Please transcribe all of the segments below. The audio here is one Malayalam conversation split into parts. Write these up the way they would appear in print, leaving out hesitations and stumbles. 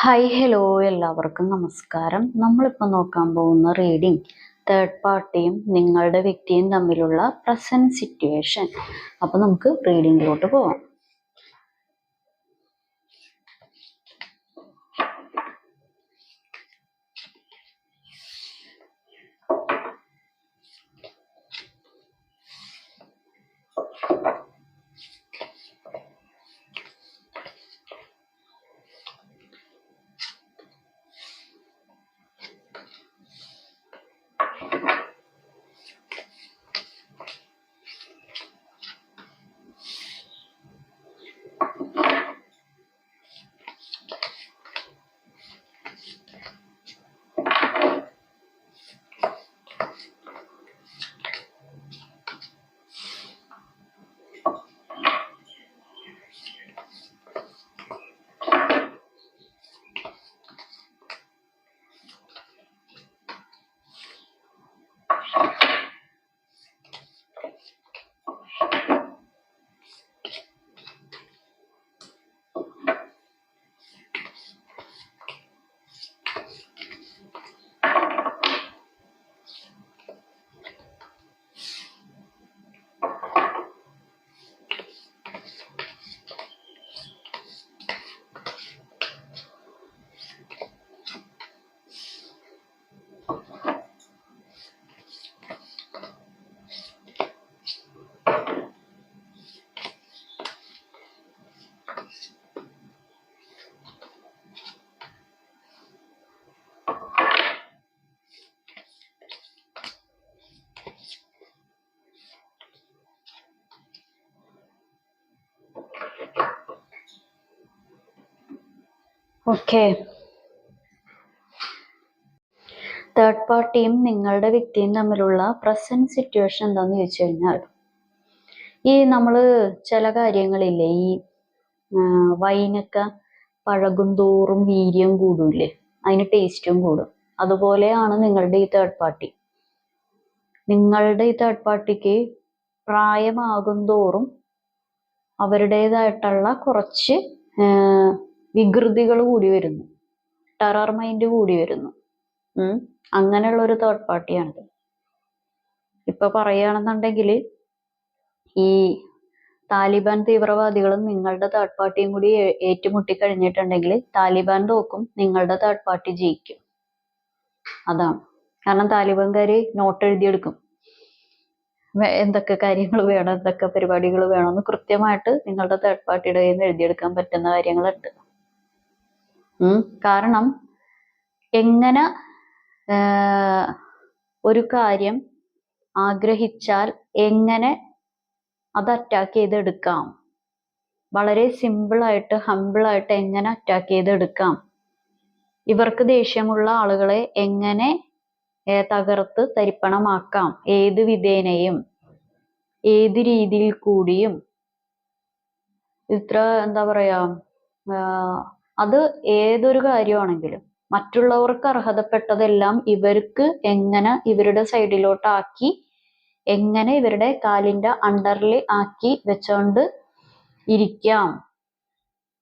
ഹായ് ഹലോ എല്ലാവർക്കും നമസ്കാരം. നമ്മളിപ്പോൾ നോക്കാൻ പോകുന്ന റീഡിംഗ് തേർഡ് പാർട്ടിയും നിങ്ങളുടെ വ്യക്തിയും തമ്മിലുള്ള പ്രസന്റ് സിറ്റുവേഷൻ. അപ്പോൾ നമുക്ക് റീഡിങ്ങിലോട്ട് പോവാം. ഓക്കെ, തേർഡ് പാർട്ടിയും നിങ്ങളുടെ വ്യക്തിയും തമ്മിലുള്ള പ്രസന്റ് സിറ്റുവേഷൻ എന്താന്ന് ചോദിച്ചു കഴിഞ്ഞാൽ, ഈ നമ്മൾ ചില കാര്യങ്ങളില്ലേ, ഈ വൈനൊക്കെ പഴകും തോറും വീര്യം കൂടൂല്ലേ, അതിന് ടേസ്റ്റും കൂടും. അതുപോലെയാണ് നിങ്ങളുടെ ഈ തേർഡ് പാർട്ടി. നിങ്ങളുടെ ഈ തേർഡ് പാർട്ടിക്ക് പ്രായമാകും തോറും അവരുടേതായിട്ടുള്ള കുറച്ച് വികൃതികൾ കൂടി വരുന്നു, ടെറർ മൈൻഡ് കൂടി വരുന്നു. അങ്ങനെയുള്ള ഒരു തേർഡ് പാർട്ടിയാണിത്. ഇപ്പൊ പറയുകയാണെന്നുണ്ടെങ്കിൽ, ഈ താലിബാൻ തീവ്രവാദികളും നിങ്ങളുടെ തേർഡ് പാർട്ടിയും കൂടി ഏറ്റുമുട്ടി കഴിഞ്ഞിട്ടുണ്ടെങ്കിൽ താലിബാൻ തോക്കും, നിങ്ങളുടെ തേർഡ് പാർട്ടി ജയിക്കും. അതാണ് കാരണം. താലിബാൻകാര് നോട്ട് എഴുതിയെടുക്കും, എന്തൊക്കെ കാര്യങ്ങൾ വേണം, എന്തൊക്കെ പരിപാടികൾ വേണമെന്ന് കൃത്യമായിട്ട് നിങ്ങളുടെ തേർഡ് പാർട്ടിയുടെ കയ്യിൽ നിന്ന് എഴുതിയെടുക്കാൻ പറ്റുന്ന കാര്യങ്ങളുണ്ട്. കാരണം എങ്ങനെ ഒരു കാര്യം ആഗ്രഹിച്ചാൽ എങ്ങനെ അത് അറ്റാക്ക് ചെയ്തെടുക്കാം, വളരെ സിമ്പിളായിട്ട് ഹമ്പിളായിട്ട് എങ്ങനെ അറ്റാക്ക് ചെയ്തെടുക്കാം, ഇവർക്ക് ദേഷ്യമുള്ള ആളുകളെ എങ്ങനെ തകർത്ത് തരിപ്പണമാക്കാം, ഏത് വിധേനയും ഏത് രീതിയിൽ കൂടിയും. ഇത്ര എന്താ പറയാ, അത് ഏതൊരു കാര്യമാണെങ്കിലും മറ്റുള്ളവർക്ക് അർഹതപ്പെട്ടതെല്ലാം ഇവർക്ക് എങ്ങനെ ഇവരുടെ സൈഡിലോട്ടാക്കി, എങ്ങനെ ഇവരുടെ കാലിന്റെ അണ്ടറിൽ ആക്കി വെച്ചോണ്ട് ഇരിക്കാം,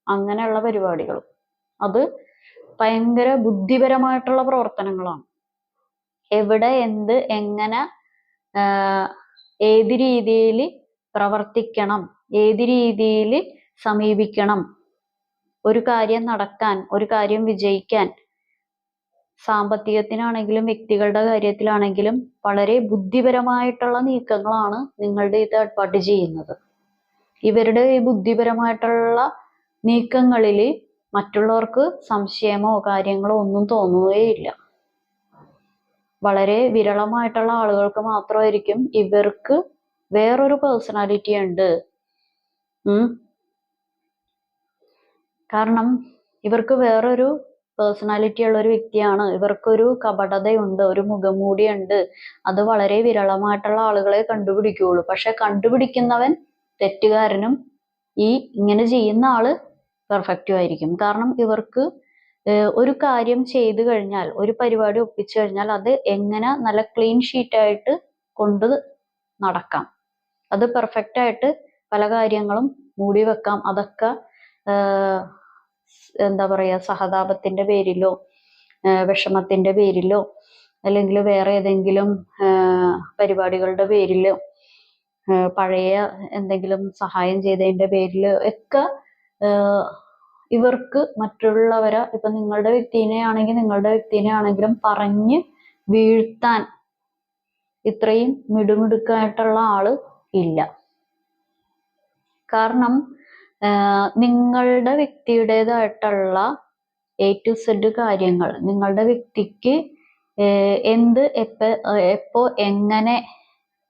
അങ്ങനെയുള്ള പരിപാടികളും. അത് ഭയങ്കര ബുദ്ധിപരമായിട്ടുള്ള പ്രവർത്തനങ്ങളാണ്. എവിടെ എന്ത് എങ്ങനെ ഏത് രീതിയിൽ പ്രവർത്തിക്കണം, ഏത് രീതിയിൽ സമീപിക്കണം, ഒരു കാര്യം നടക്കാൻ, ഒരു കാര്യം വിജയിക്കാൻ, സാമ്പത്തികത്തിനാണെങ്കിലും വ്യക്തികളുടെ കാര്യത്തിലാണെങ്കിലും വളരെ ബുദ്ധിപരമായിട്ടുള്ള നീക്കങ്ങളാണ് നിങ്ങളുടെ ഈ തേർഡ് പാർട്ടി ചെയ്യുന്നത്. ഇവരുടെ ഈ ബുദ്ധിപരമായിട്ടുള്ള നീക്കങ്ങളിൽ മറ്റുള്ളവർക്ക് സംശയമോ കാര്യങ്ങളോ ഒന്നും തോന്നുകയില്ല. വളരെ വിരളമായിട്ടുള്ള ആളുകൾക്ക് മാത്രമായിരിക്കും ഇവർക്ക് വേറൊരു പേഴ്സണാലിറ്റി ഉണ്ട്. കാരണം ഇവർക്ക് വേറൊരു പേഴ്സണാലിറ്റി ഉള്ള ഒരു വ്യക്തിയാണ്, ഇവർക്കൊരു കപടതയുണ്ട്, ഒരു മുഖംമൂടിയുണ്ട്. അത് വളരെ വിരളമായിട്ടുള്ള ആളുകളെ കണ്ടുപിടിക്കുകയുള്ളൂ. പക്ഷെ കണ്ടുപിടിക്കുന്നവൻ തെറ്റുകാരനും ഈ ഇങ്ങനെ ചെയ്യുന്ന ആള് പെർഫെക്റ്റും ആയിരിക്കും. കാരണം ഇവർക്ക് ഒരു കാര്യം ചെയ്തു കഴിഞ്ഞാൽ, ഒരു പരിപാടി ഒപ്പിച്ചു കഴിഞ്ഞാൽ അത് എങ്ങനെ നല്ല ക്ലീൻ ഷീറ്റായിട്ട് കൊണ്ട് നടക്കാം, അത് പെർഫെക്റ്റ് ആയിട്ട് പല കാര്യങ്ങളും മൂടി വെക്കാം, അതൊക്കെ എന്താ പറയാ സഹതാപത്തിന്റെ പേരിലോ വിഷമത്തിന്റെ പേരിലോ അല്ലെങ്കിൽ വേറെ ഏതെങ്കിലും പരിപാടികളുടെ പേരിലോ പഴയ എന്തെങ്കിലും സഹായം ചെയ്തതിന്റെ പേരിലോ ഒക്കെ ഇവർക്ക് മറ്റുള്ളവരെ ഇപ്പൊ നിങ്ങളുടെ വ്യക്തിനെ ആണെങ്കിലും പറഞ്ഞ് വീഴ്ത്താൻ ഇത്രയും മിടുമിടുക്കായിട്ടുള്ള ആള് ഇല്ല. കാരണം നിങ്ങളുടെ വ്യക്തിയുടേതായിട്ടുള്ള A to Z കാര്യങ്ങൾ നിങ്ങളുടെ വ്യക്തിക്ക് എന്ത് എപ്പോ എങ്ങനെ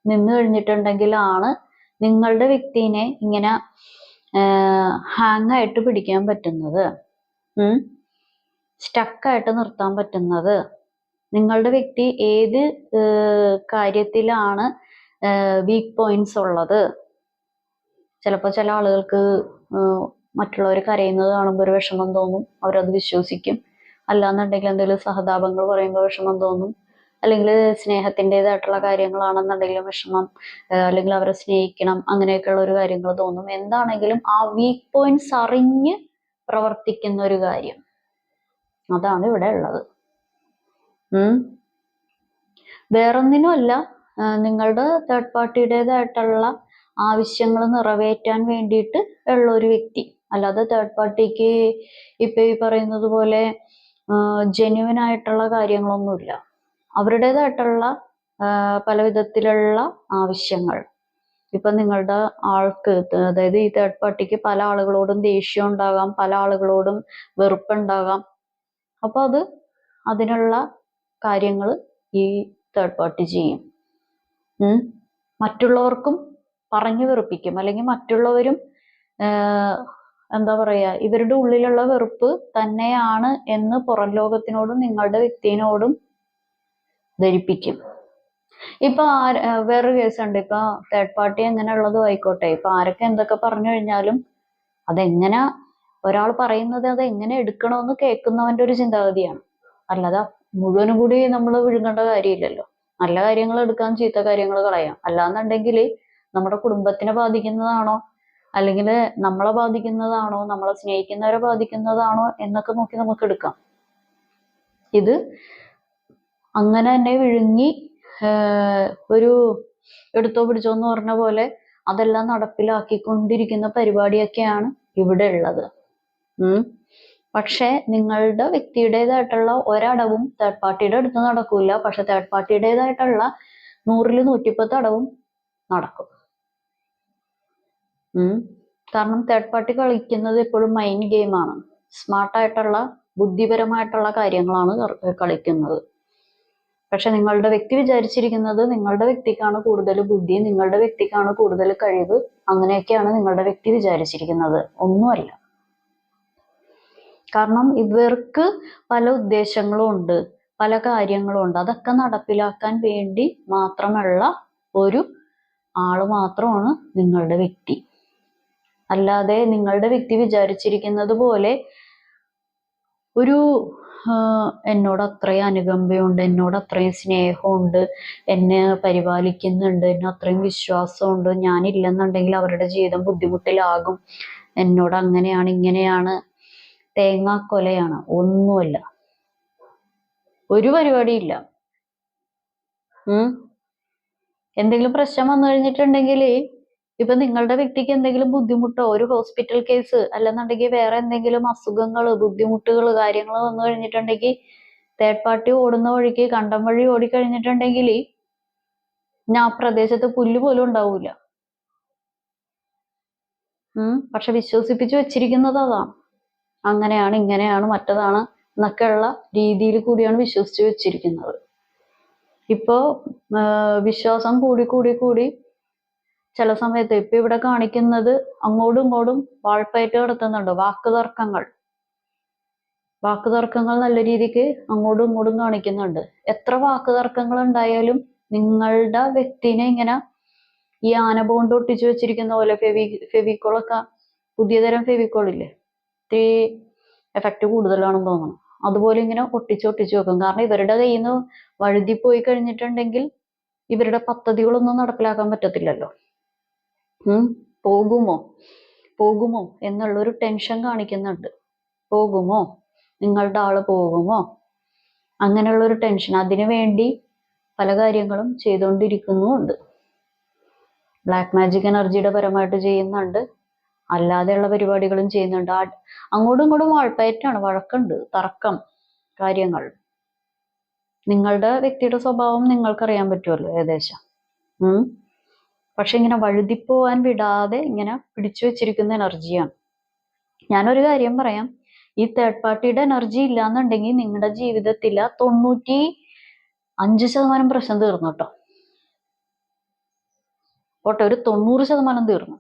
നിന്ന് കഴിഞ്ഞിട്ടുണ്ടെങ്കിലാണ് നിങ്ങളുടെ വ്യക്തിനെ ഇങ്ങനെ ഹാങ് ആയിട്ട് പിടിക്കാൻ പറ്റുന്നത്, സ്റ്റക്കായിട്ട് നിർത്താൻ പറ്റുന്നത്. നിങ്ങളുടെ വ്യക്തി ഏത് കാര്യത്തിലാണ് വീക്ക് പോയിന്റ്സ് ഉള്ളത്. ചിലപ്പോൾ ചില ആളുകൾക്ക് മറ്റുള്ളവർ കരയുന്നത് കാണുമ്പോൾ ഒരു വിഷമം തോന്നും, അവരത് വിശ്വസിക്കും. അല്ലാന്നുണ്ടെങ്കിൽ എന്തെങ്കിലും സഹതാപങ്ങൾ പറയുമ്പോൾ വിഷമം തോന്നും, അല്ലെങ്കിൽ സ്നേഹത്തിൻ്റെതായിട്ടുള്ള കാര്യങ്ങളാണെന്നുണ്ടെങ്കിലും വിഷമം, അല്ലെങ്കിൽ അവരെ സ്നേഹിക്കണം അങ്ങനെയൊക്കെയുള്ള ഒരു കാര്യങ്ങൾ തോന്നും. എന്താണെങ്കിലും ആ വീക്ക് പോയിന്റ്സ് അറിഞ്ഞ് പ്രവർത്തിക്കുന്ന ഒരു കാര്യം, അതാണ് ഇവിടെ ഉള്ളത്. വേറൊന്നിനുമല്ല, നിങ്ങളുടെ തേർഡ് പാർട്ടിയുടേതായിട്ടുള്ള ആവശ്യങ്ങൾ നിറവേറ്റാൻ വേണ്ടിയിട്ട് ഉള്ള ഒരു വ്യക്തി. അല്ലാതെ തേർഡ് പാർട്ടിക്ക് ഇപ്പൊ ഈ പറയുന്നത് പോലെ ജെന്യുവൻ ആയിട്ടുള്ള കാര്യങ്ങളൊന്നുമില്ല. അവരുടേതായിട്ടുള്ള പല വിധത്തിലുള്ള ആവശ്യങ്ങൾ. ഇപ്പൊ നിങ്ങളുടെ ആൾക്ക്, അതായത് ഈ തേർഡ് പാർട്ടിക്ക് പല ആളുകളോടും ദേഷ്യം ഉണ്ടാകാം, പല ആളുകളോടും വെറുപ്പുണ്ടാകാം. അപ്പൊ അതിനുള്ള കാര്യങ്ങൾ ഈ തേർഡ് പാർട്ടി ചെയ്യും. മറ്റുള്ളവർക്കും പറഞ്ഞു വെറുപ്പിക്കും, അല്ലെങ്കിൽ മറ്റുള്ളവരും എന്താ പറയാ ഇവരുടെ ഉള്ളിലുള്ള വെറുപ്പ് തന്നെയാണ് എന്ന് പുറം ലോകത്തിനോടും നിങ്ങളുടെ വ്യക്തിയോടും ധരിപ്പിക്കും. ഇപ്പൊ വേറൊരു കേസുണ്ട്. ഇപ്പൊ തേർഡ് പാർട്ടി എങ്ങനെയുള്ളതും ആയിക്കോട്ടെ, ഇപ്പൊ ആരൊക്കെ എന്തൊക്കെ പറഞ്ഞു കഴിഞ്ഞാലും അതെങ്ങനെ ഒരാൾ പറയുന്നത് അതെങ്ങനെ എടുക്കണമെന്ന് കേൾക്കുന്നവന്റെ ഒരു ചിന്താഗതിയാണ്. അല്ലാതെ മുഴുവനും കൂടി നമ്മൾ വിഴുങ്ങേണ്ട കാര്യമില്ലല്ലോ. നല്ല കാര്യങ്ങൾ എടുക്കാൻ, ചീത്ത കാര്യങ്ങൾ കളയാം. അല്ലാന്നുണ്ടെങ്കിൽ നമ്മുടെ കുടുംബത്തിനെ ബാധിക്കുന്നതാണോ, അല്ലെങ്കിൽ നമ്മളെ ബാധിക്കുന്നതാണോ, നമ്മളെ സ്നേഹിക്കുന്നവരെ ബാധിക്കുന്നതാണോ എന്നൊക്കെ നോക്കി നമുക്ക് എടുക്കാം. ഇത് അങ്ങനെ തന്നെ വിഴുങ്ങി ഒരു എടുത്തോ പിടിച്ചോ എന്ന് പറഞ്ഞ പോലെ അതെല്ലാം നടപ്പിലാക്കിക്കൊണ്ടിരിക്കുന്ന പരിപാടിയൊക്കെയാണ് ഇവിടെ ഉള്ളത്. പക്ഷെ നിങ്ങളുടെ വ്യക്തിയുടേതായിട്ടുള്ള ഒരടവും തേർഡ് പാർട്ടിയുടെ അടുത്ത് നടക്കൂല. പക്ഷെ തേർഡ് പാർട്ടിയുടേതായിട്ടുള്ള 100-ൽ 110 അടവും നടക്കും. കാരണം തേർഡ് പാർട്ടി കളിക്കുന്നത് എപ്പോഴും മൈൻഡ് ഗെയിമാണ്. സ്മാർട്ടായിട്ടുള്ള ബുദ്ധിപരമായിട്ടുള്ള കാര്യങ്ങളാണ് കളിക്കുന്നത്. പക്ഷെ നിങ്ങളുടെ വ്യക്തി വിചാരിച്ചിരിക്കുന്നത് നിങ്ങളുടെ വ്യക്തിക്കാണ് കൂടുതൽ ബുദ്ധി, നിങ്ങളുടെ വ്യക്തിക്കാണ് കൂടുതൽ കഴിവ്, അങ്ങനെയൊക്കെയാണ് നിങ്ങളുടെ വ്യക്തി വിചാരിച്ചിരിക്കുന്നത്. ഒന്നുമല്ല. കാരണം ഇവർക്ക് പല ഉദ്ദേശങ്ങളും ഉണ്ട്, പല കാര്യങ്ങളും ഉണ്ട്. അതൊക്കെ നടപ്പിലാക്കാൻ വേണ്ടി മാത്രമുള്ള ഒരു ആള് മാത്രമാണ് നിങ്ങളുടെ വ്യക്തി. അല്ലാതെ നിങ്ങളുടെ വ്യക്തി വിചാരിച്ചിരിക്കുന്നത് പോലെ ഒരു എന്നോട് അത്രയും അനുകമ്പയുണ്ട്, എന്നോട് അത്രയും സ്നേഹമുണ്ട്, എന്നെ പരിപാലിക്കുന്നുണ്ട്, എന്നെ അത്രയും വിശ്വാസമുണ്ട്, ഞാനില്ലെന്നുണ്ടെങ്കിൽ അവരുടെ ജീവിതം ബുദ്ധിമുട്ടിലാകും, എന്നോട് അങ്ങനെയാണ് ഇങ്ങനെയാണ്, തേങ്ങാക്കൊലയാണ്. ഒന്നുമല്ല, ഒരു പരിപാടിയില്ല. എന്തെങ്കിലും പ്രശ്നം വന്നു കഴിഞ്ഞിട്ടുണ്ടെങ്കിൽ, ഇപ്പൊ നിങ്ങളുടെ വ്യക്തിക്ക് എന്തെങ്കിലും ബുദ്ധിമുട്ടോ, ഒരു ഹോസ്പിറ്റൽ കേസ് അല്ലെന്നുണ്ടെങ്കിൽ വേറെ എന്തെങ്കിലും അസുഖങ്ങൾ, ബുദ്ധിമുട്ടുകൾ, കാര്യങ്ങൾ വന്നു കഴിഞ്ഞിട്ടുണ്ടെങ്കിൽ തേർഡ് പാർട്ടി ഓടുന്ന വഴിക്ക് കണ്ടം വഴി ഓടിക്കഴിഞ്ഞിട്ടുണ്ടെങ്കിൽ ഞാൻ പ്രദേശത്ത് പുല്ല് പോലും ഉണ്ടാവൂല. പക്ഷെ വിശ്വസിപ്പിച്ചു വെച്ചിരിക്കുന്നത് അതാണ്. അങ്ങനെയാണ്, ഇങ്ങനെയാണ്, മറ്റതാണ് എന്നൊക്കെയുള്ള രീതിയിൽ കൂടിയാണ് വിശ്വസിച്ചു വെച്ചിരിക്കുന്നത്. ഇപ്പോ വിശ്വാസം കൂടി ചില സമയത്ത് ഇപ്പൊ ഇവിടെ കാണിക്കുന്നത് അങ്ങോട്ടും ഇങ്ങോട്ടും വാൾപ്പയറ്റ് നടത്തുന്നുണ്ട്. വാക്കുതർക്കങ്ങൾ നല്ല രീതിക്ക് അങ്ങോട്ടും ഇങ്ങോട്ടും കാണിക്കുന്നുണ്ട്. എത്ര വാക്കുതർക്കങ്ങൾ ഉണ്ടായാലും നിങ്ങളുടെ വ്യക്തിനെ ഇങ്ങനെ ഈ ആന ബോണ്ട് ഒട്ടിച്ചു വെച്ചിരിക്കുന്ന പോലെ, ഫെവിക്കോളൊക്കെ, പുതിയ തരം ഫെവിക്കോളില്ലേ, ഇത്തിരി എഫക്റ്റ് കൂടുതലാണെന്ന് തോന്നുന്നു, അതുപോലെ ഇങ്ങനെ ഒട്ടിച്ചു വെക്കും. കാരണം ഇവരുടെ കയ്യിൽ നിന്ന് വഴുതി പോയി കഴിഞ്ഞിട്ടുണ്ടെങ്കിൽ ഇവരുടെ പദ്ധതികളൊന്നും നടപ്പിലാക്കാൻ പറ്റത്തില്ലല്ലോ. പോകുമോ എന്നുള്ളൊരു ടെൻഷൻ കാണിക്കുന്നുണ്ട്. പോകുമോ, നിങ്ങളുടെ ആള് പോകുമോ, അങ്ങനെയുള്ള ഒരു ടെൻഷൻ. അതിനു വേണ്ടി പല കാര്യങ്ങളും ചെയ്തുകൊണ്ടിരിക്കുന്നുമുണ്ട്. ബ്ലാക്ക് മാജിക് എനർജിയുടെ പരമായിട്ട് ചെയ്യുന്നുണ്ട്, അല്ലാതെയുള്ള പരിപാടികളും ചെയ്യുന്നുണ്ട്. അങ്ങോട്ടും ഇങ്ങോട്ടും വാൾപ്പയറ്റാണ്, വഴക്കുണ്ട്, തർക്കം, കാര്യങ്ങൾ. നിങ്ങളുടെ വ്യക്തിയുടെ സ്വഭാവം നിങ്ങൾക്കറിയാൻ പറ്റുമല്ലോ ഏകദേശം. പക്ഷെ ഇങ്ങനെ വഴുതിപ്പോവാൻ വിടാതെ ഇങ്ങനെ പിടിച്ചു വെച്ചിരിക്കുന്ന എനർജിയാണ്. ഞാനൊരു കാര്യം പറയാം, ഈ തേർഡ് പാർട്ടിയുടെ എനർജി ഇല്ലാന്നുണ്ടെങ്കിൽ നിങ്ങളുടെ ജീവിതത്തിൽ 95% പ്രശ്നം തീർന്നു കേട്ടോ. പോട്ടെ, ഒരു 90% തീർന്നു.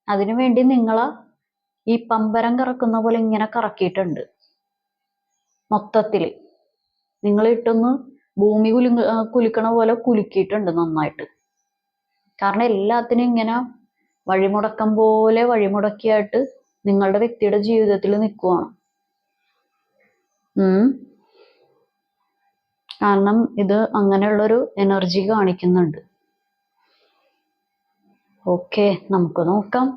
അതിനുവേണ്ടി നിങ്ങളെ ഈ പമ്പരം കറക്കുന്ന പോലെ ഇങ്ങനെ കറക്കിയിട്ടുണ്ട്. മൊത്തത്തില് നിങ്ങൾ ഇട്ടൊന്ന് ഭൂമി കുലുക്കണ പോലെ കുലുക്കിയിട്ടുണ്ട് നന്നായിട്ട്. കാരണം എല്ലാത്തിനും ഇങ്ങനെ വഴിമുടക്കം പോലെ വഴിമുടക്കിയായിട്ട് നിങ്ങളുടെ വ്യക്തിയുടെ ജീവിതത്തിൽ നിൽക്കുവാണ്. കാരണം ഇത് അങ്ങനെയുള്ളൊരു എനർജി കാണിക്കുന്നുണ്ട്. ഓക്കെ, നമുക്ക് നോക്കാം.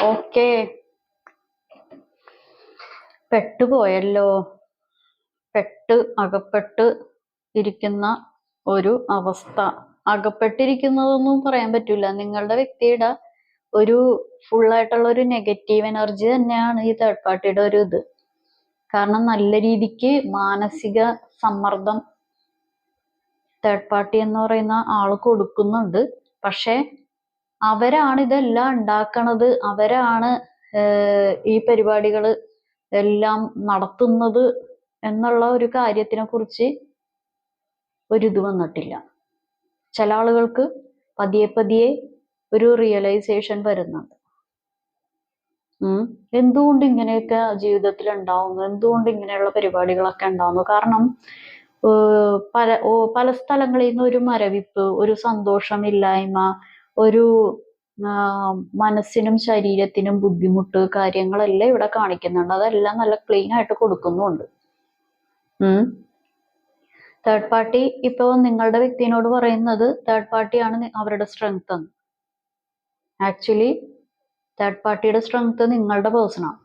ഓക്കെ, പെട്ടുപോയല്ലോ. അകപ്പെട്ട് ഇരിക്കുന്ന ഒരു അവസ്ഥ. അകപ്പെട്ടിരിക്കുന്നതൊന്നും പറയാൻ പറ്റില്ല. നിങ്ങളുടെ വ്യക്തിയുടെ ഒരു ഫുള്ളായിട്ടുള്ള ഒരു നെഗറ്റീവ് എനർജി തന്നെയാണ് ഈ തേർഡ് പാർട്ടിയുടെ ഒരു ഇത്. കാരണം നല്ല രീതിക്ക് മാനസിക സമ്മർദ്ദം തേർഡ് പാർട്ടി എന്ന് പറയുന്ന ആള് കൊടുക്കുന്നുണ്ട്. പക്ഷെ അവരാണ് ഇതെല്ലാം ഉണ്ടാക്കണത്, അവരാണ് ഈ പരിപാടികൾ എല്ലാം നടത്തുന്നത് എന്നുള്ള ഒരു കാര്യത്തിനെ കുറിച്ച് ഒരിത് വന്നിട്ടില്ല. ചില ആളുകൾക്ക് പതിയെ ഒരു റിയലൈസേഷൻ വരുന്നുണ്ട്. എന്തുകൊണ്ട് ഇങ്ങനെയൊക്കെ ജീവിതത്തിൽ ഉണ്ടാവുന്നു, എന്തുകൊണ്ട് ഇങ്ങനെയുള്ള പരിപാടികളൊക്കെ ഉണ്ടാവുന്നു. കാരണം പല സ്ഥലങ്ങളിൽ നിന്ന് ഒരു മരവിപ്പ്, ഒരു സന്തോഷമില്ലായ്മ, ഒരു മനസ്സിനും ശരീരത്തിനും ബുദ്ധിമുട്ട് കാര്യങ്ങളെല്ലാം ഇവിടെ കാണിക്കുന്നുണ്ട്. അതെല്ലാം നല്ല ക്ലീൻ ആയിട്ട് കൊടുക്കുന്നുണ്ട്. തേർഡ് പാർട്ടി ഇപ്പൊ നിങ്ങളുടെ വ്യക്തിയോട് പറയുന്നത് തേർഡ് പാർട്ടിയാണ് അവരുടെ സ്ട്രെങ്ത് എന്ന്. ആക്ച്വലി തേർഡ് പാർട്ടിയുടെ സ്ട്രെങ്ത് നിങ്ങളുടെ പേഴ്സണാണ്.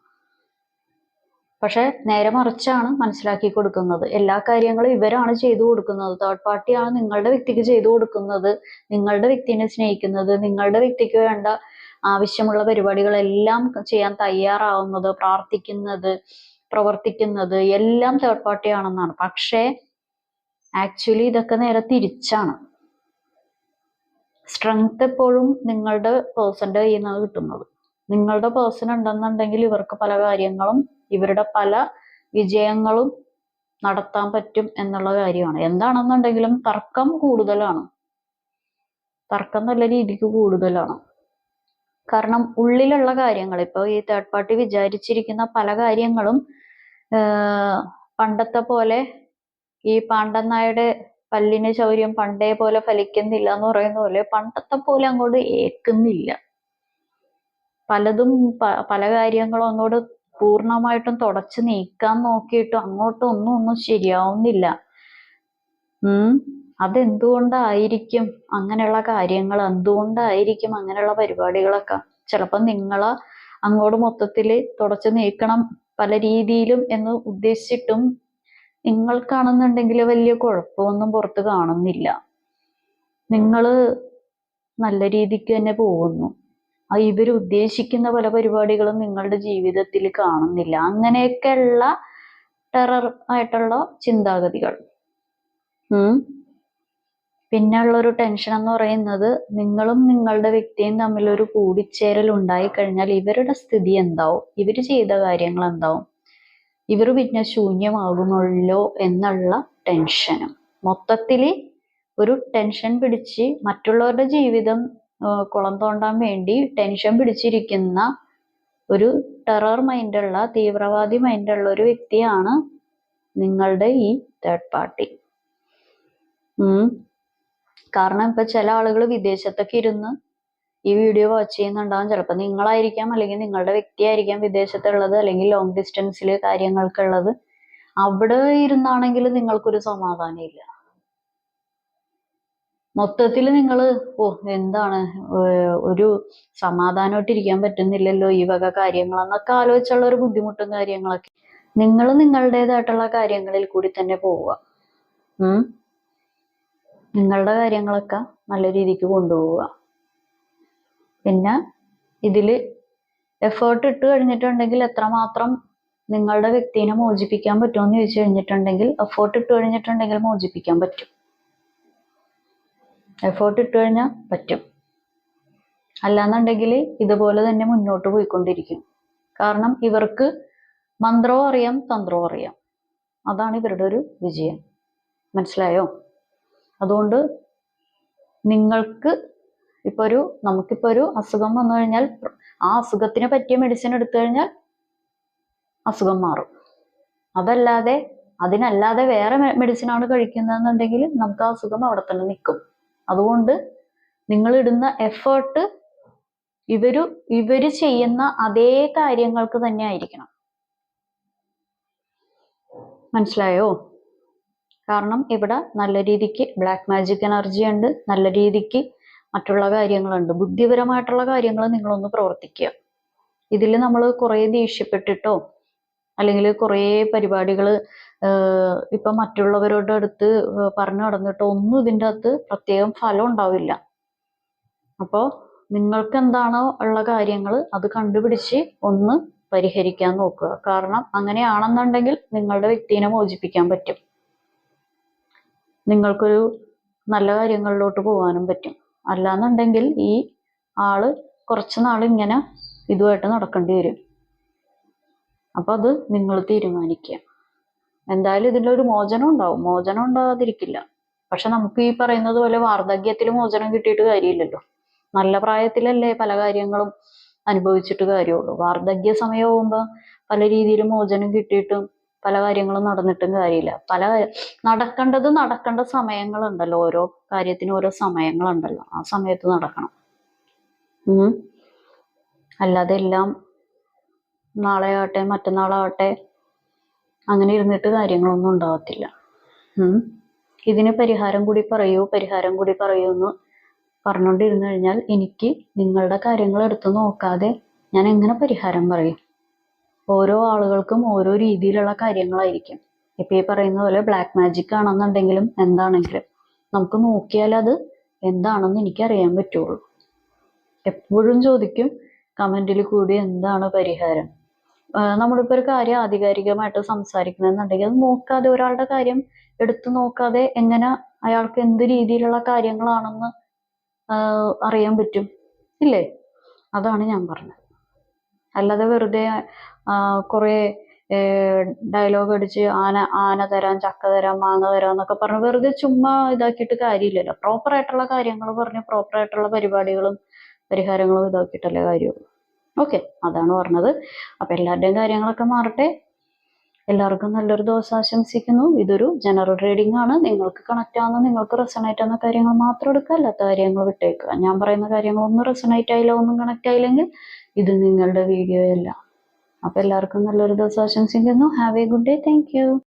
പക്ഷെ നേരെ മറിച്ചാണ് മനസ്സിലാക്കി കൊടുക്കുന്നത്. എല്ലാ കാര്യങ്ങളും ഇവരാണ് ചെയ്തു കൊടുക്കുന്നത്. തേർഡ് പാർട്ടിയാണ് നിങ്ങളുടെ വ്യക്തിക്ക് ചെയ്തു കൊടുക്കുന്നത്, നിങ്ങളുടെ വ്യക്തിനെ സ്നേഹിക്കുന്നത്, നിങ്ങളുടെ വ്യക്തിക്ക് വേണ്ട ആവശ്യമുള്ള പരിപാടികളെല്ലാം ചെയ്യാൻ തയ്യാറാവുന്നത്, പ്രാർത്ഥിക്കുന്നത്, പ്രവർത്തിക്കുന്നത് എല്ലാം തേർഡ് പാർട്ടി ആണെന്നാണ്. പക്ഷേ ആക്ച്വലി ഇതൊക്കെ നേരെ തിരിച്ചാണ്. സ്ട്രെങ്ത് എപ്പോഴും നിങ്ങളുടെ പേഴ്സന്റെ കയ്യിൽ നിന്നാണ് കിട്ടുന്നത്. നിങ്ങളുടെ പേഴ്സൺ ഉണ്ടെന്നുണ്ടെങ്കിൽ ഇവർക്ക് പല കാര്യങ്ങളും, ഇവരുടെ പല വിജയങ്ങളും നടത്താൻ പറ്റും എന്നുള്ള കാര്യമാണ്. എന്താണെന്നുണ്ടെങ്കിലും തർക്കം കൂടുതലാണ്. തർക്കം നല്ല രീതിക്ക് കൂടുതലാണ്. കാരണം ഉള്ളിലുള്ള കാര്യങ്ങൾ, ഇപ്പൊ ഈ തേർഡ് പാർട്ടി വിചാരിച്ചിരിക്കുന്ന പല കാര്യങ്ങളും പണ്ടത്തെ പോലെ ഈ പാണ്ഡൻ നായരുടെ പല്ലിന് ശൗര്യം പണ്ടേ പോലെ ഫലിക്കുന്നില്ല എന്ന് പറയുന്ന പോലെ പണ്ടത്തെ പോലെ അങ്ങോട്ട് ഏക്കുന്നില്ല. പലതും പല കാര്യങ്ങളും അങ്ങോട്ട് പൂർണ്ണമായിട്ടും തുടച്ചു നീക്കാൻ നോക്കിയിട്ടും അങ്ങോട്ടും ഒന്നും ശരിയാവുന്നില്ല. അതെന്തുകൊണ്ടായിരിക്കും അങ്ങനെയുള്ള കാര്യങ്ങൾ, എന്തുകൊണ്ടായിരിക്കും അങ്ങനെയുള്ള പരിപാടികളൊക്കെ? ചിലപ്പോൾ നിങ്ങളെ അങ്ങോട്ട് മൊത്തത്തില് തുടച്ചു നീക്കണം പല രീതിയിലും എന്ന് ഉദ്ദേശിച്ചിട്ടും നിങ്ങൾക്കാണെന്നുണ്ടെങ്കിൽ വലിയ കുഴപ്പമൊന്നും പുറത്ത് കാണുന്നില്ല. നിങ്ങള് നല്ല രീതിക്ക് തന്നെ പോകുന്നു. ഇവർ ഉദ്ദേശിക്കുന്ന പല പരിപാടികളും നിങ്ങളുടെ ജീവിതത്തിൽ കാണുന്നില്ല. അങ്ങനെയൊക്കെയുള്ള ടെറർ ആയിട്ടുള്ള ചിന്താഗതികൾ. പിന്നെയുള്ളൊരു ടെൻഷൻ എന്ന് പറയുന്നത്, നിങ്ങളും നിങ്ങളുടെ വ്യക്തിയും തമ്മിലൊരു കൂടിച്ചേരൽ ഉണ്ടായി കഴിഞ്ഞാൽ ഇവരുടെ സ്ഥിതി എന്താവും, ഇവർ ചെയ്ത കാര്യങ്ങൾ എന്താവും? ഇവർ പിന്നെ ശൂന്യമാകുമല്ലോ എന്നുള്ള ടെൻഷനും, മൊത്തത്തിൽ ഒരു ടെൻഷൻ പിടിച്ച് മറ്റുള്ളവരുടെ ജീവിതം കുളം തോണ്ടാൻ വേണ്ടി ടെൻഷൻ പിടിച്ചിരിക്കുന്ന ഒരു ടെറർ മൈൻഡുള്ള, തീവ്രവാദി മൈൻഡുള്ള ഒരു വ്യക്തിയാണ് നിങ്ങളുടെ ഈ തേർഡ് പാർട്ടി. കാരണം ഇപ്പൊ ചില ആളുകൾ വിദേശത്തൊക്കെ ഇരുന്ന് ഈ വീഡിയോ വാച്ച് ചെയ്യുന്നുണ്ടാവും. ചിലപ്പോൾ നിങ്ങളായിരിക്കാം, അല്ലെങ്കിൽ നിങ്ങളുടെ വ്യക്തിയായിരിക്കാം വിദേശത്തുള്ളത്, അല്ലെങ്കിൽ ലോങ് ഡിസ്റ്റൻസിൽ കാര്യങ്ങൾക്കുള്ളത്. അവിടെ ഇരുന്നാണെങ്കിൽ നിങ്ങൾക്കൊരു സമാധാനം ഇല്ല. മൊത്തത്തിൽ നിങ്ങൾ എന്താണ് ഒരു സമാധാനമായിട്ട് ഇരിക്കാൻ പറ്റുന്നില്ലല്ലോ ഈ വക കാര്യങ്ങളെന്നൊക്കെ ആലോചിച്ചുള്ള ഒരു ബുദ്ധിമുട്ടും കാര്യങ്ങളൊക്കെ. നിങ്ങൾ നിങ്ങളുടേതായിട്ടുള്ള കാര്യങ്ങളിൽ കൂടി തന്നെ പോവുക. നിങ്ങളുടെ കാര്യങ്ങളൊക്കെ നല്ല രീതിക്ക് കൊണ്ടുപോവുക. പിന്നെ ഇതിൽ എഫേർട്ട് ഇട്ട് കഴിഞ്ഞിട്ടുണ്ടെങ്കിൽ എത്രമാത്രം നിങ്ങളുടെ വ്യക്തിനെ മോചിപ്പിക്കാൻ പറ്റുമെന്ന് ചോദിച്ചു കഴിഞ്ഞിട്ടുണ്ടെങ്കിൽ, എഫേർട്ട് ഇട്ട് കഴിഞ്ഞിട്ടുണ്ടെങ്കിൽ മോചിപ്പിക്കാൻ പറ്റും. എഫേർട്ട് ഇട്ട് കഴിഞ്ഞാൽ പറ്റും. അല്ലാന്നുണ്ടെങ്കിൽ ഇതുപോലെ തന്നെ മുന്നോട്ട് പോയിക്കൊണ്ടിരിക്കും. കാരണം ഇവർക്ക് മന്ത്രവും അറിയാം, തന്ത്രവും അറിയാം. അതാണ് ഇവരുടെ ഒരു വിജയം. മനസ്സിലായോ? അതുകൊണ്ട് നിങ്ങൾക്ക് നമുക്കിപ്പോൾ ഒരു അസുഖം വന്നു കഴിഞ്ഞാൽ ആ അസുഖത്തിന് പറ്റിയ മെഡിസിൻ എടുത്തു കഴിഞ്ഞാൽ അസുഖം മാറും. അതിനല്ലാതെ വേറെ മെഡിസിനാണ് കഴിക്കുന്നതെന്നുണ്ടെങ്കിൽ നമുക്ക് ആ അസുഖം അവിടെ തന്നെ നിൽക്കും. അതുകൊണ്ട് നിങ്ങൾ ഇടുന്ന എഫേർട്ട് ഇവര് ചെയ്യുന്ന അതേ കാര്യങ്ങൾക്ക് തന്നെ ആയിരിക്കണം. മനസ്സിലായോ? കാരണം ഇവിടെ നല്ല രീതിക്ക് ബ്ലാക്ക് മാജിക് എനർജി ഉണ്ട്, നല്ല രീതിക്ക് മറ്റുള്ള കാര്യങ്ങളുണ്ട്. ബുദ്ധിപരമായിട്ടുള്ള കാര്യങ്ങൾ നിങ്ങളൊന്ന് പ്രവർത്തിക്കുക. ഇതിൽ നമ്മൾ കുറേ ദേഷ്യപ്പെട്ടിട്ടോ അല്ലെങ്കിൽ കുറേ പരിപാടികൾ ഇപ്പൊ മറ്റുള്ളവരുടെ അടുത്ത് പറഞ്ഞു നടന്നിട്ടോ ഒന്നും ഇതിൻ്റെ അകത്ത് പ്രത്യേകം ഫലം ഉണ്ടാവില്ല. അപ്പോൾ നിങ്ങൾക്ക് എന്താണോ ഉള്ള കാര്യങ്ങൾ അത് കണ്ടുപിടിച്ച് ഒന്ന് പരിഹരിക്കാൻ നോക്കുക. കാരണം അങ്ങനെയാണെന്നുണ്ടെങ്കിൽ നിങ്ങളുടെ വ്യക്തിനെ മോചിപ്പിക്കാൻ പറ്റും. നിങ്ങൾക്കൊരു നല്ല കാര്യങ്ങളിലോട്ട് പോകാനും പറ്റും. അല്ലാന്നുണ്ടെങ്കിൽ ഈ ആള് കുറച്ച് നാൾ ഇങ്ങനെ ഇതുമായിട്ട് നടക്കേണ്ടി വരും. അപ്പൊ അത് നിങ്ങൾ തീരുമാനിക്കുക. എന്തായാലും ഇതിൻ്റെ ഒരു മോചനം ഉണ്ടാവും, മോചനം ഉണ്ടാകാതിരിക്കില്ല. പക്ഷെ നമുക്ക് ഈ പറയുന്നത് പോലെ വാർദ്ധക്യത്തിൽ മോചനം കിട്ടിയിട്ട് കാര്യമില്ലല്ലോ. നല്ല പ്രായത്തിലല്ലേ പല കാര്യങ്ങളും അനുഭവിച്ചിട്ട് കാര്യമുള്ളൂ. വാർദ്ധക്യ സമയമാകുമ്പോൾ പല രീതിയിലും മോചനം കിട്ടിയിട്ടും പല കാര്യങ്ങളും നടന്നിട്ടും കാര്യമില്ല. നടക്കേണ്ട സമയങ്ങളുണ്ടല്ലോ, ഓരോ കാര്യത്തിനും ഓരോ സമയങ്ങളുണ്ടല്ലോ, ആ സമയത്ത് നടക്കണം. അല്ലാതെ എല്ലാം നാളെ ആവട്ടെ മറ്റന്നാളാവട്ടെ അങ്ങനെ ഇരുന്നിട്ട് കാര്യങ്ങളൊന്നും ഉണ്ടാവത്തില്ല. ഇതിന് പരിഹാരം കൂടി പറയൂ എന്ന് പറഞ്ഞുകൊണ്ടിരുന്നു കഴിഞ്ഞാൽ എനിക്ക് നിങ്ങളുടെ കാര്യങ്ങൾ എടുത്തു നോക്കാതെ ഞാൻ എങ്ങനെ പരിഹാരം പറയും? ഓരോ ആളുകൾക്കും ഓരോ രീതിയിലുള്ള കാര്യങ്ങളായിരിക്കും. ഇപ്പൊ ഈ പറയുന്ന പോലെ ബ്ലാക്ക് മാജിക് ആണെന്നുണ്ടെങ്കിലും എന്താണെങ്കിലും നമുക്ക് നോക്കിയാൽ അത് എന്താണെന്ന് എനിക്കറിയാൻ പറ്റുള്ളൂ. എപ്പോഴും ചോദിക്കും കമന്റിൽ കൂടി എന്താണ് പരിഹാരം. നമ്മളിപ്പോൾ ഒരു കാര്യം ആധികാരികമായിട്ട് സംസാരിക്കണമെന്നുണ്ടെങ്കിൽ അത് നോക്കാതെ, ഒരാളുടെ കാര്യം എടുത്തു നോക്കാതെ എങ്ങനെ അയാൾക്ക് എന്ത് രീതിയിലുള്ള കാര്യങ്ങളാണെന്ന് അറിയാൻ പറ്റും, ഇല്ലേ? അതാണ് ഞാൻ പറഞ്ഞത്. അല്ലാതെ വെറുതെ കുറേ ഡയലോഗ് അടിച്ച് ആന തരാം, ചക്ക തരാം, മാങ്ങ തരാം എന്നൊക്കെ പറഞ്ഞ് വെറുതെ ചുമ്മാ ഇതാക്കിയിട്ട് കാര്യമില്ലല്ലോ. പ്രോപ്പറായിട്ടുള്ള കാര്യങ്ങൾ പറഞ്ഞ് പ്രോപ്പറായിട്ടുള്ള പരിപാടികളും പരിഹാരങ്ങളും ഇതാക്കിയിട്ടല്ലേ കാര്യമുള്ളൂ. ഓക്കെ, അതാണ് പറഞ്ഞത്. അപ്പൊ എല്ലാവരുടെയും കാര്യങ്ങളൊക്കെ മാറട്ടെ. എല്ലാവർക്കും നല്ലൊരു ദിവസം ആശംസിക്കുന്നു. ഇതൊരു ജനറൽ റീഡിംഗ് ആണ്. നിങ്ങൾക്ക് കണക്ട് ആവുന്ന, നിങ്ങൾക്ക് റെസണേറ്റ് ആവുന്ന കാര്യങ്ങൾ മാത്രം എടുക്കുക, അല്ലാത്ത കാര്യങ്ങൾ വിട്ടേക്കുക. ഞാൻ പറയുന്ന കാര്യങ്ങളൊന്നും റെസണേറ്റ് ആയില്ല, ഒന്നും കണക്ട് ആയില്ലെങ്കിൽ ഇത് നിങ്ങളുടെ വീഡിയോ അല്ല. അപ്പൊ എല്ലാവർക്കും നല്ലൊരു ദിവസം ആശംസിക്കുന്നു. Have A good day. Thank you.